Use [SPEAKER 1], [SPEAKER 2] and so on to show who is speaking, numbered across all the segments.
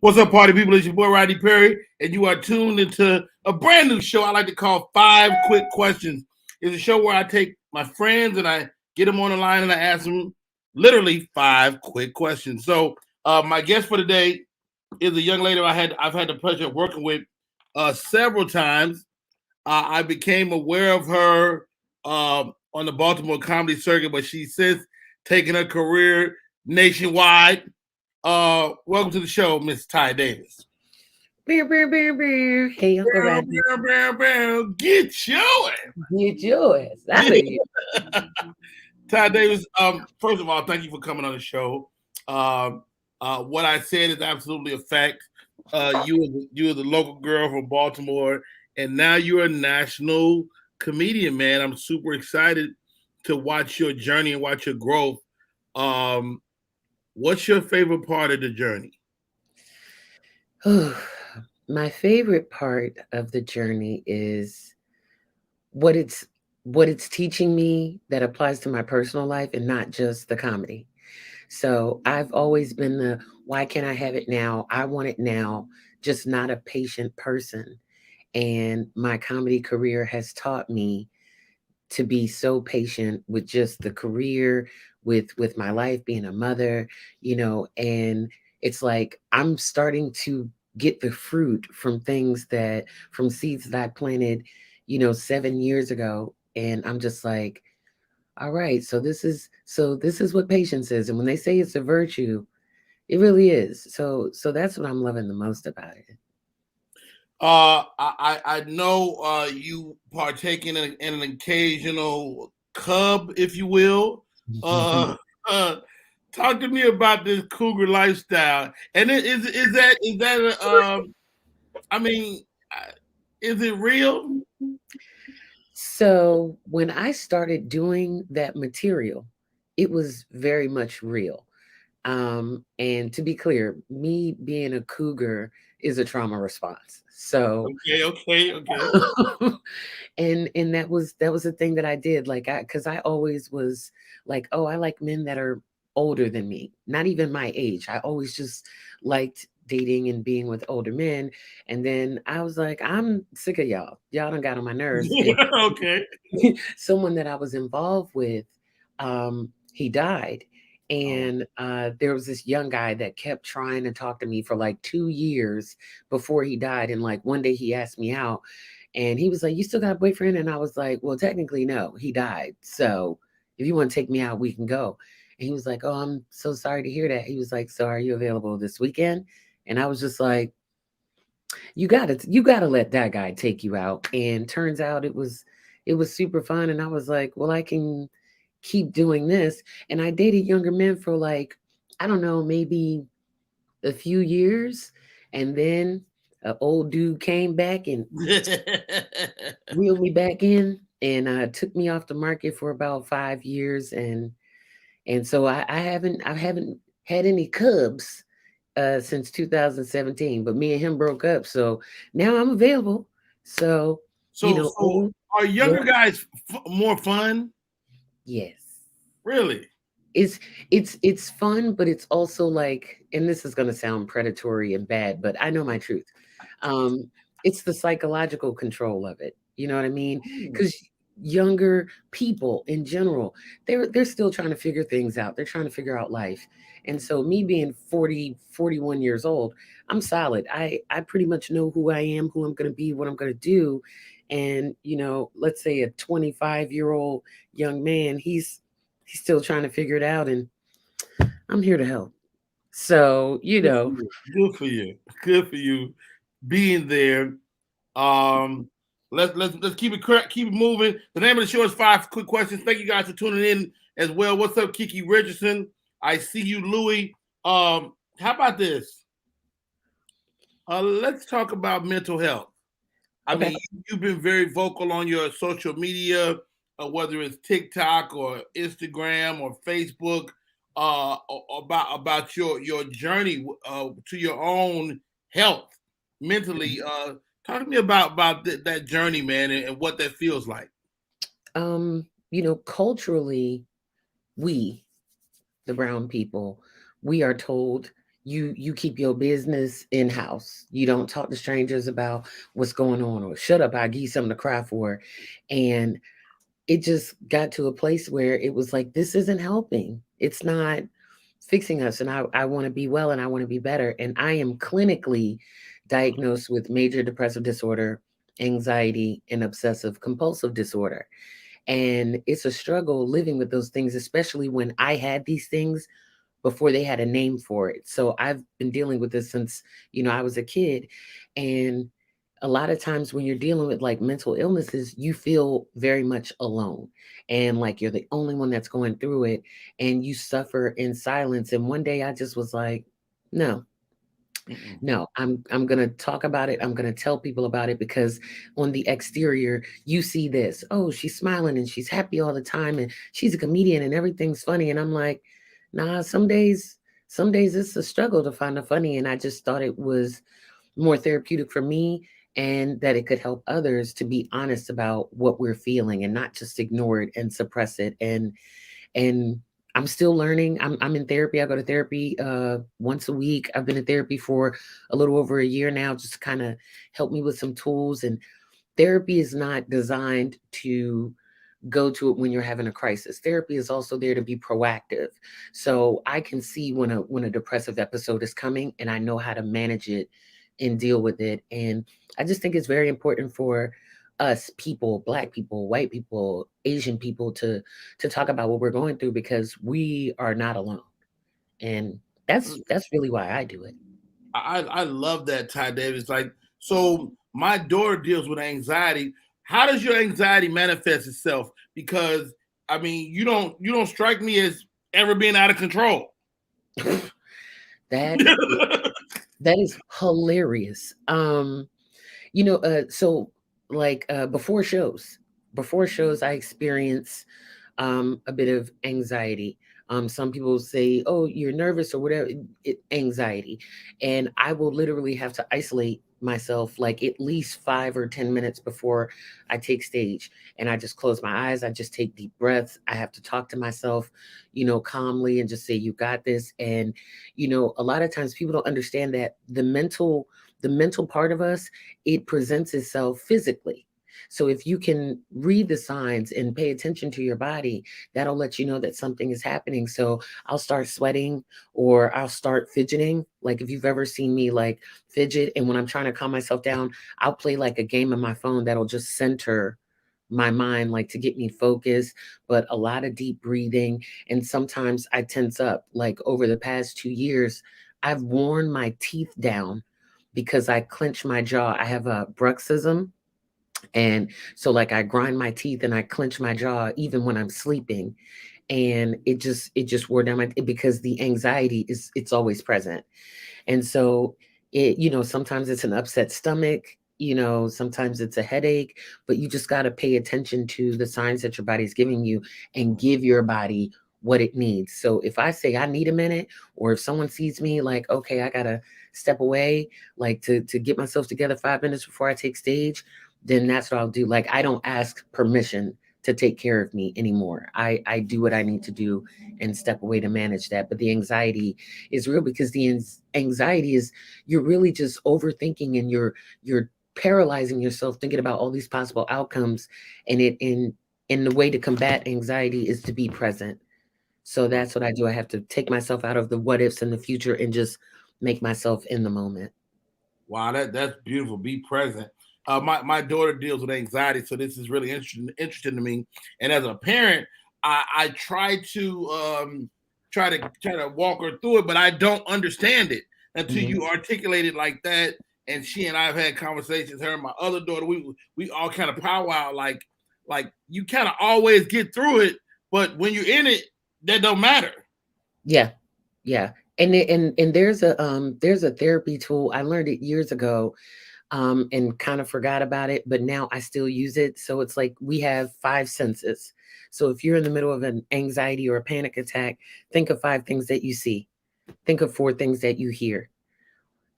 [SPEAKER 1] What's up, party people? It's your boy Rodney Perry, and you are tuned into a brand new show I like to call Five Quick Questions. It's a show where I take my friends and I get them on the line and I ask them literally five quick questions. So, my guest for today is a young lady I've had the pleasure of working with several times. I became aware of her on the Baltimore comedy circuit, but she's since taken her career nationwide. Welcome to the show, Miss Ty Davis.
[SPEAKER 2] Bear, bear, bear, bear. Hey, Uncle
[SPEAKER 1] Bow,
[SPEAKER 2] Rodney.
[SPEAKER 1] bow, bow, bow. Get yours.
[SPEAKER 2] Get yours out of
[SPEAKER 1] Yeah.
[SPEAKER 2] here.
[SPEAKER 1] Ty Davis, first of all, thank you for coming on the show. What I said is absolutely a fact. You are the local girl from Baltimore, and now you're a national comedian, man. I'm super excited to watch your journey and watch your growth. Um, what's your favorite part of the journey?
[SPEAKER 2] My favorite part of the journey is what it's what it's teaching me that applies to my personal life and not just the comedy. So I've always been the why can't I have it now? I want it now, just not a patient person. And my comedy career has taught me to be so patient with just the career, with my life, being a mother, and it's like I'm starting to get the fruit from things that from seeds that I planted, 7 years ago. And I'm just like, all right, so this is what patience is. And when they say it's a virtue, it really is. So that's what I'm loving the most about it.
[SPEAKER 1] I know you partake in an occasional cub, if you will. Uh, uh, talk to me about this Cougar lifestyle, and is that I mean, uh, is it real?
[SPEAKER 2] So when I started doing that material, it was very much real. And to be clear, me being a cougar is a trauma response. So
[SPEAKER 1] Okay.
[SPEAKER 2] and that was the thing that I did. Like because I always was like, oh, I like men that are older than me, not even my age. I always just liked dating and being with older men. And then I was like, I'm sick of y'all. Y'all done got on my nerves. And
[SPEAKER 1] Okay.
[SPEAKER 2] someone that I was involved with, he died.
[SPEAKER 1] Oh.
[SPEAKER 2] And there was this young guy that kept trying to talk to me for like 2 years before he died. And like one day he asked me out and he was like, "You still got a boyfriend?" And I was like, "Well, technically, no, he died. So if you want to take me out, we can go." And he was like, "Oh, I'm so sorry to hear that." He was like, "So are you available this weekend?" And I was just like, you gotta let that guy take you out. And turns out it was super fun. And I was like, well, I can keep doing this. And I dated younger men for like, I don't know, maybe a few years. And then an old dude came back and reeled me back in and took me off the market for about 5 years. And so I haven't had any cubs since 2017, but me and him broke up. So now I'm available. So,
[SPEAKER 1] So
[SPEAKER 2] old,
[SPEAKER 1] are
[SPEAKER 2] yeah,
[SPEAKER 1] younger guys more fun?
[SPEAKER 2] yes.
[SPEAKER 1] Really?
[SPEAKER 2] It's fun, but it's also like, and this is gonna sound predatory and bad, but I know my truth. Um, it's the psychological control of it. You know what I mean?
[SPEAKER 1] Ooh.
[SPEAKER 2] Because younger people in general, they're still trying to figure things out. They're trying to figure out life. And so me being 40, 41 years old, I'm solid. I pretty much know who I am, who I'm gonna be, what I'm gonna do. And let's say a 25-year-old young man, he's still trying to figure it out, and I'm here to help. So,
[SPEAKER 1] Good for you. Good for you. Good for you being there. Um, let's keep it moving. The name of the show is Five Quick Questions. Thank you guys for tuning in as well. What's up, Kiki Richardson? I see you, Louie. How about this? Let's talk about mental health. I
[SPEAKER 2] okay.
[SPEAKER 1] mean, you've been very vocal on your social media, whether it's TikTok or Instagram or Facebook, about your journey to your own health mentally. Talk to me about that journey, man, and what that feels like.
[SPEAKER 2] Culturally, we, the brown people, we are told you keep your business in house. You don't talk to strangers about what's going on, or shut up, I give you something to cry for. And it just got to a place where it was like, this isn't helping. It's not fixing us. And I want to be well and I want to be better. And I am clinically diagnosed with major depressive disorder, anxiety, and obsessive compulsive disorder. And it's a struggle living with those things, especially when I had these things before they had a name for it. So I've been dealing with this since, I was a kid. And a lot of times when you're dealing with like mental illnesses, you feel very much alone and like you're the only one that's going through it, and you suffer in silence. And one day I just was like, no,
[SPEAKER 1] Mm-mm.
[SPEAKER 2] no, I'm going to talk about it. I'm going to tell people about it, because on the exterior you see this, oh, she's smiling and she's happy all the time and she's a comedian and everything's funny. And I'm like, nah, some days it's a struggle to find the funny. And I just thought it was more therapeutic for me, and that it could help others to be honest about what we're feeling and not just ignore it and suppress it. And I'm still learning. I'm in therapy. I go to therapy once a week. I've been in therapy for a little over a year now, just to kind of help me with some tools. And therapy is not designed to go to it when you're having a crisis. Therapy is also there to be proactive. So I can see when a depressive episode is coming, and I know how to manage it and deal with it. And I just think it's very important for us people, black people, white people, Asian people, to talk about what we're going through, because we are not alone. And that's really why I do it.
[SPEAKER 1] I love that, Ty Davis. Like, so my daughter deals with anxiety. How does your anxiety manifest itself? Because I mean, you don't strike me as ever being out of control.
[SPEAKER 2] that that is hilarious. So like before shows I experience a bit of anxiety. Some people say, oh, you're nervous or whatever. Anxiety. And I will literally have to isolate myself like at least 5 or 10 minutes before I take stage. And I just close my eyes. I just take deep breaths. I have to talk to myself, calmly, and just say, you got this. And, a lot of times people don't understand that the mental part of us, it presents itself physically. So if you can read the signs and pay attention to your body, that'll let you know that something is happening. So I'll start sweating, or I'll start fidgeting. Like if you've ever seen me like fidget, and when I'm trying to calm myself down, I'll play like a game on my phone that'll just center my mind, like to get me focused. But a lot of deep breathing, and sometimes I tense up. Like over the past 2 years, I've worn my teeth down because I clench my jaw. I have a bruxism, and so like I grind my teeth and I clench my jaw even when I'm sleeping. And it just wore down because the anxiety it's always present. And so sometimes it's an upset stomach, sometimes it's a headache, but you just got to pay attention to the signs that your body's giving you and give your body what it needs. So if I say I need a minute, or if someone sees me like, okay, I got to step away, like to get myself together 5 minutes before I take stage, then that's what I'll do. Like I don't ask permission to take care of me anymore. I do what I need to do and step away to manage that. But the anxiety is real, because the anxiety is, you're really just overthinking, and you're paralyzing yourself thinking about all these possible outcomes. And in the way to combat anxiety is to be present. So that's what I do. I have to take myself out of the what ifs in the future and just make myself in the moment.
[SPEAKER 1] Wow, that's beautiful. Be present. My daughter deals with anxiety, so this is really interesting to me. And as a parent, I try to walk her through it, but I don't understand it until
[SPEAKER 2] Mhm.
[SPEAKER 1] you articulate it like that. And she and I have had conversations. Her and my other daughter, we all kind of powwow like you kind of always get through it, but when you're in it, that don't matter.
[SPEAKER 2] Yeah. Yeah. And there's a therapy tool. I learned it years ago, and kind of forgot about it, but now I still use it. So it's like we have five senses. So if you're in the middle of an anxiety or a panic attack, think of five things that you see. Think of four things that you hear.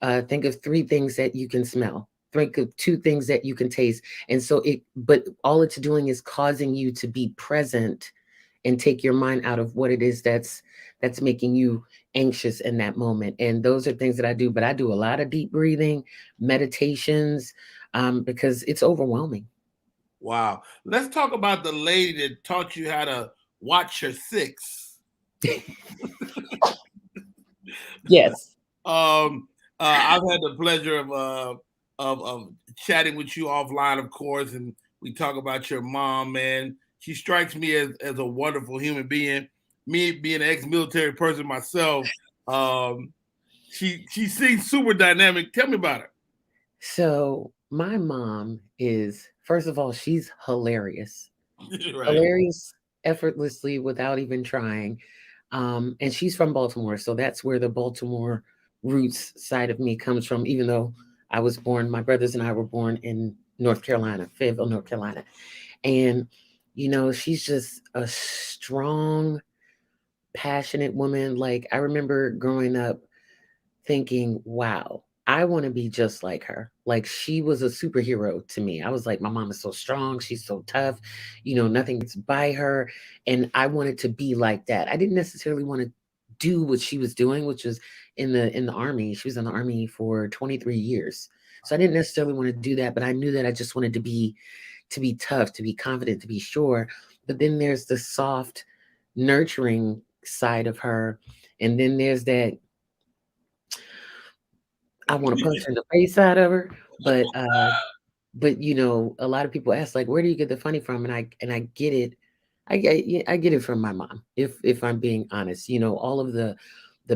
[SPEAKER 2] Think of three things that you can smell. Think of two things that you can taste. And so but all it's doing is causing you to be present and take your mind out of what it is that's making you anxious in that moment. And those are things that I do, but I do a lot of deep breathing, meditations, because it's overwhelming.
[SPEAKER 1] Wow. Let's talk about the lady that taught you how to watch your six.
[SPEAKER 2] Yes.
[SPEAKER 1] I've had the pleasure of chatting with you offline, of course, and we talk about your mom, man. She strikes me as a wonderful human being. Me being an ex-military person myself, um, she seems super dynamic. Tell me about
[SPEAKER 2] So my mom is, first of all, she's hilarious.
[SPEAKER 1] her. Right.
[SPEAKER 2] Hilarious effortlessly without even trying. And she's from Baltimore, so that's where the Baltimore roots side of me comes from, even though I was born, my brothers and I were born in North Carolina, Fayetteville, North Carolina. And, she's just a strong, passionate woman. Like, I remember growing up thinking, wow, I want to be just like her. Like, she was a superhero to me. I was like, my mom is so strong. She's so tough. Nothing gets by her. And I wanted to be like that. I didn't necessarily want to do what she was doing, which was in the army. She was in the army for 23 years. So I didn't necessarily want to do that, but I knew that I just wanted to be tough, to be confident, to be sure. But then there's the soft, nurturing side of her. And then there's that I want to punch her in the face out of her. But a lot of people ask like, where do you get the funny from? And I get it. I get it from my mom. If I'm being honest, all of the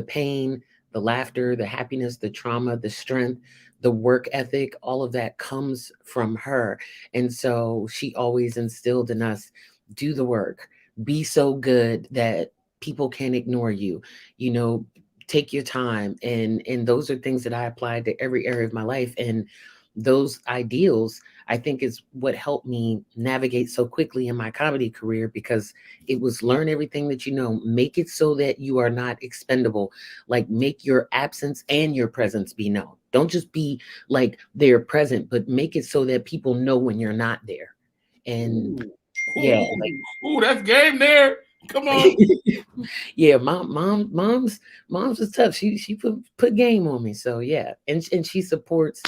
[SPEAKER 2] pain, the laughter, the happiness, the trauma, the strength, the work ethic, all of that comes from her. And so she always instilled in us, do the work, be so good that people can't ignore you. You know, take your time, and those are things that I applied to every area of my life. And those ideals, I think, is what helped me navigate so quickly in my comedy career, because it was learn everything that you know, make it so that you are not expendable. Like, make your absence and your presence be known. Don't just be like they're present, but make it so that people know when you're not there. And
[SPEAKER 1] Ooh,
[SPEAKER 2] yeah, like
[SPEAKER 1] ooh, that's game there. Come on.
[SPEAKER 2] yeah, mom's is tough. She put game on me. So yeah, and she supports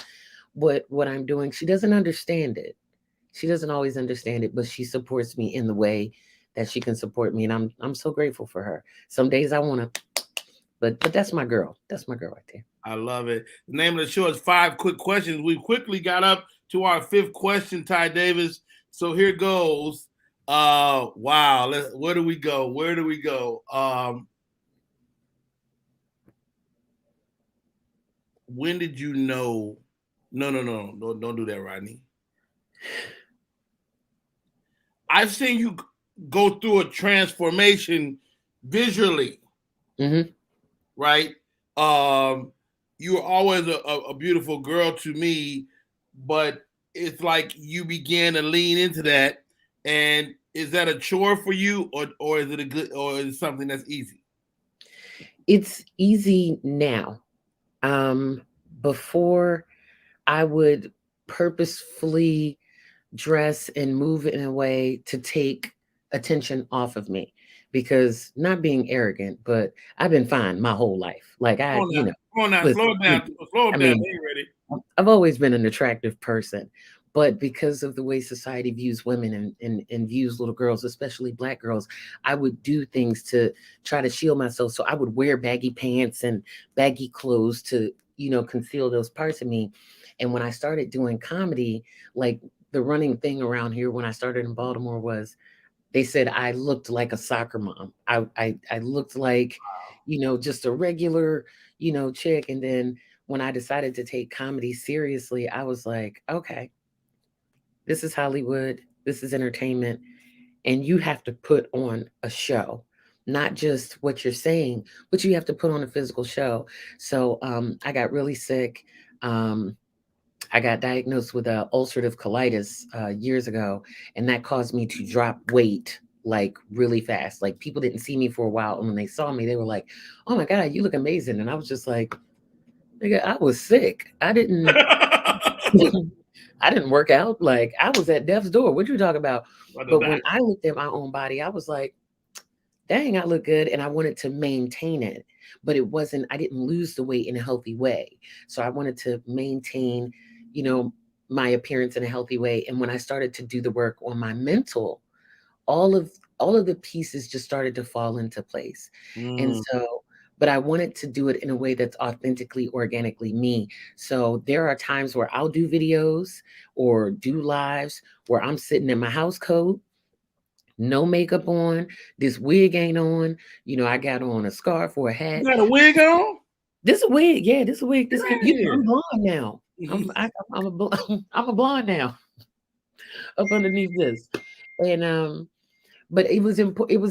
[SPEAKER 2] what I'm doing. She doesn't understand it. She doesn't always understand it, but she supports me in the way that she can support me, and I'm so grateful for her. Some days I want to, but that's my girl. That's my girl right there.
[SPEAKER 1] I love it. The name of the show is Five Quick Questions. We quickly got up to our fifth question, Ty Davis. So here goes. Wow. Where do we go? Where do we go? When did you know? No, no, no, no, don't do that, Rodney. I've seen you go through a transformation visually,
[SPEAKER 2] Hmm.
[SPEAKER 1] right? Um, you were always a beautiful girl to me, but it's like you began to lean into that. And is that a chore for you, or is it a good, or is it something that's easy?
[SPEAKER 2] It's easy now. Um, Before, I would purposefully dress and move in a way to take attention off of me, because, not being arrogant, but I've been fine my whole life. Like,
[SPEAKER 1] Come on now, come on now,
[SPEAKER 2] listen,
[SPEAKER 1] slow it down, slow
[SPEAKER 2] I
[SPEAKER 1] it down.
[SPEAKER 2] mean,
[SPEAKER 1] Are you ready?
[SPEAKER 2] I've always been an attractive person, but because of the way society views women, and views little girls, especially black girls, I would do things to try to shield myself. So I would wear baggy pants and baggy clothes to, conceal those parts of me. And when I started doing comedy, like, the running thing around here when I started in Baltimore was, they said I looked like a soccer mom. I looked like, just a regular, chick. And then when I decided to take comedy seriously, I was like, okay, this is Hollywood, this is entertainment, and you have to put on a show. Not just what you're saying, but you have to put on a physical show. So I got really sick. Um, I got diagnosed with ulcerative colitis years ago, and that caused me to drop weight like really fast. Like, people didn't see me for a while, and when they saw me, they were like, "Oh my god, you look amazing!" And I was just like, "Nigga, I was sick. I didn't, I didn't work out. Like, I was at death's door. What you talking about?"
[SPEAKER 1] What the
[SPEAKER 2] But
[SPEAKER 1] die?
[SPEAKER 2] when I looked at my own body, I was like, dang, I look good. And I wanted to maintain it, but it wasn't, I didn't lose the weight in a healthy way. So I wanted to maintain, you know, my appearance in a healthy way. And when I started to do the work on my mental, all of all of the pieces just started to fall into place. And
[SPEAKER 1] Mm.
[SPEAKER 2] so, but I wanted to do it in a way that's authentically, organically me. So there are times where I'll do videos or do lives where I'm sitting in my house coat, no makeup on, this wig ain't on, I got on a scarf or a
[SPEAKER 1] You
[SPEAKER 2] hat.
[SPEAKER 1] got a wig on?
[SPEAKER 2] This a wig, yeah, this a wig. This ain't, I'm
[SPEAKER 1] Yeah.
[SPEAKER 2] blonde now. I'm a blonde now up underneath this. And but it was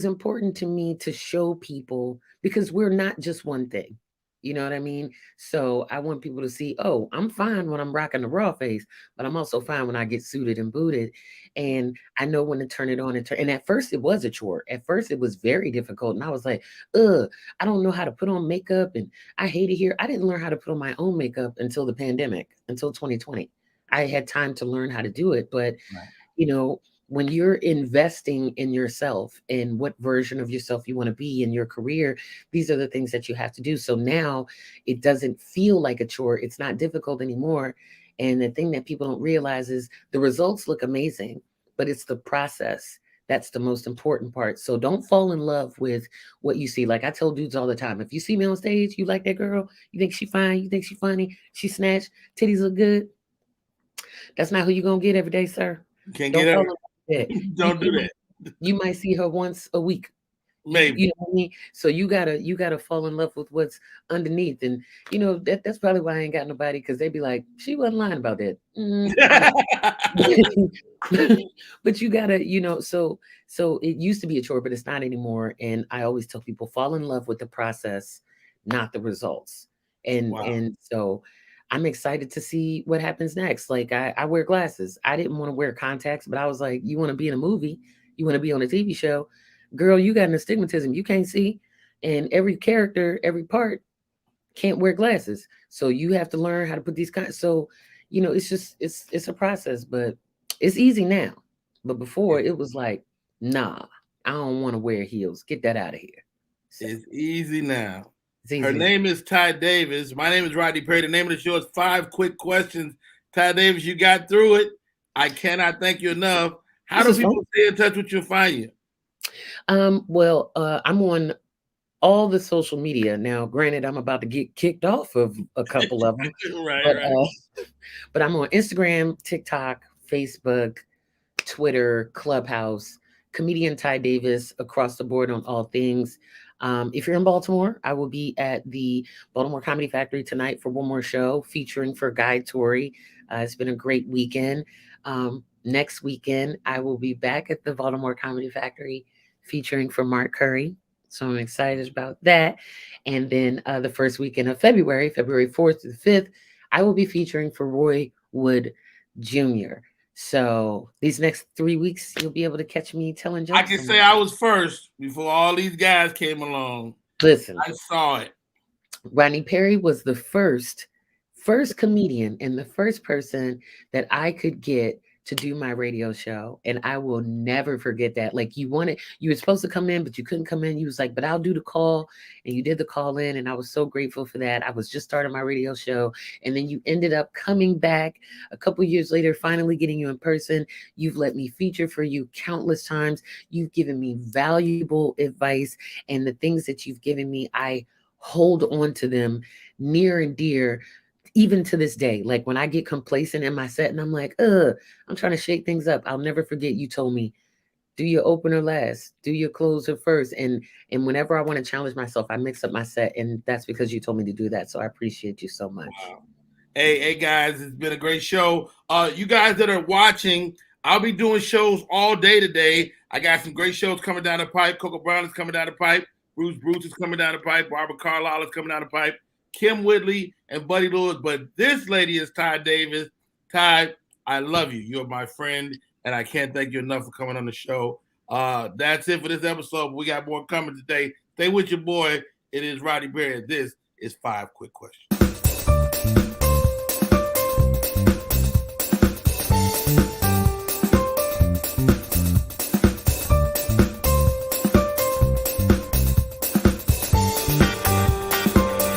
[SPEAKER 2] important to me to show people, because we're not just one thing. You know what I mean? So I want people to see, oh, I'm fine when I'm rocking the raw face, but I'm also fine when I get suited and booted. And I know when to turn it on and at first it was a chore. At first it was very difficult. And I was like, I don't know how to put on makeup, and I hate it here. I didn't learn how to put on my own makeup until the pandemic, until 2020. I had time to learn how to do it, but
[SPEAKER 1] Right.
[SPEAKER 2] you know, when you're investing in yourself and what version of yourself you want to be in your career, these are the things that you have to do. So now it doesn't feel like a chore. It's not difficult anymore. And the thing that people don't realize is the results look amazing, but it's the process that's the most important part. So don't fall in love with what you see. Like I tell dudes all the time, if you see me on stage, you like that girl, you think she fine, you think she funny, she snatched, titties look good, that's not who you're gonna get every day, sir.
[SPEAKER 1] You can't get
[SPEAKER 2] Don't
[SPEAKER 1] her.
[SPEAKER 2] fall in love with that. You
[SPEAKER 1] Don't do
[SPEAKER 2] you
[SPEAKER 1] that.
[SPEAKER 2] might you might see her once a week. You
[SPEAKER 1] Maybe.
[SPEAKER 2] know what I mean? So you gotta fall in love with what's underneath. And that's probably why I ain't got nobody, because they be like, she wasn't lying about that. I know. But you gotta, so it used to be a chore, but it's not anymore. And I always tell people, fall in love with the process, not the results. And
[SPEAKER 1] Wow.
[SPEAKER 2] and so I'm excited to see what happens next. Like I wear glasses. I didn't want to wear contacts, but I was like, you want to be in a movie, you want to be on a TV show, girl, you got an astigmatism, you can't see. And every character, every part can't wear glasses. So you have to learn how to put these kinds. So, it's just it's a process, but it's easy now. But before it was like, nah, I don't want to wear heels. Get that out of here. So
[SPEAKER 1] It's easy now.
[SPEAKER 2] it's
[SPEAKER 1] Her
[SPEAKER 2] easy now.
[SPEAKER 1] name is Ty Davis. My name is Rodney Perry. The name of the show is Five Quick Questions. Ty Davis, you got through it. I cannot thank you enough. How
[SPEAKER 2] This
[SPEAKER 1] do
[SPEAKER 2] is fun.
[SPEAKER 1] people stay in touch with you and find you?
[SPEAKER 2] Well, I'm on all the social media now. Granted, I'm about to get kicked off of a couple of them,
[SPEAKER 1] Right,
[SPEAKER 2] but
[SPEAKER 1] right.
[SPEAKER 2] but I'm on Instagram, TikTok, Facebook, Twitter, Clubhouse, comedian Ty Davis, across the board on all things. If you're in Baltimore, I will be at the Baltimore Comedy Factory tonight for one more show featuring for Guy Tori. It's been a great weekend. Next weekend, I will be back at the Baltimore Comedy Factory featuring for Mark Curry. So I'm excited about that. And then the first weekend of February, February 4th to the 5th, I will be featuring for Roy Wood Jr. So these next 3 weeks, you'll be able to catch me telling
[SPEAKER 1] I
[SPEAKER 2] jokes
[SPEAKER 1] can
[SPEAKER 2] somewhere.
[SPEAKER 1] say I was first before all these guys came along.
[SPEAKER 2] Listen,
[SPEAKER 1] I saw it.
[SPEAKER 2] Rodney Perry was the first comedian and the first person that I could get to do my radio show. And I will never forget that. Like you were supposed to come in, but you couldn't come in. You was like, but I'll do the call. And you did the call in. And I was so grateful for that. I was just starting my radio show. And then you ended up coming back a couple years later, finally getting you in person. You've let me feature for you countless times. You've given me valuable advice. And the things that you've given me, I hold on to them near and dear, even to this day. Like when I get complacent in my set and I'm like, I'm trying to shake things up. I'll never forget you told me, do your opener last, do your closer first. And whenever I want to challenge myself, I mix up my set. And that's because you told me to do that. So I appreciate you so much.
[SPEAKER 1] Wow. Hey guys, it's been a great show. You guys that are watching, I'll be doing shows all day today. I got some great shows coming down the pipe. Coco Brown is coming down the pipe. Bruce is coming down the pipe. Barbara Carlisle is coming down the pipe. Kim Whitley and Buddy Lewis. But this lady is Ty Davis. Ty, I love you. You're my friend, and I can't thank you enough for coming on the show. That's it for this episode. We got more coming today. Stay with your boy. It is Rodney Perry. This is Five Quick Questions.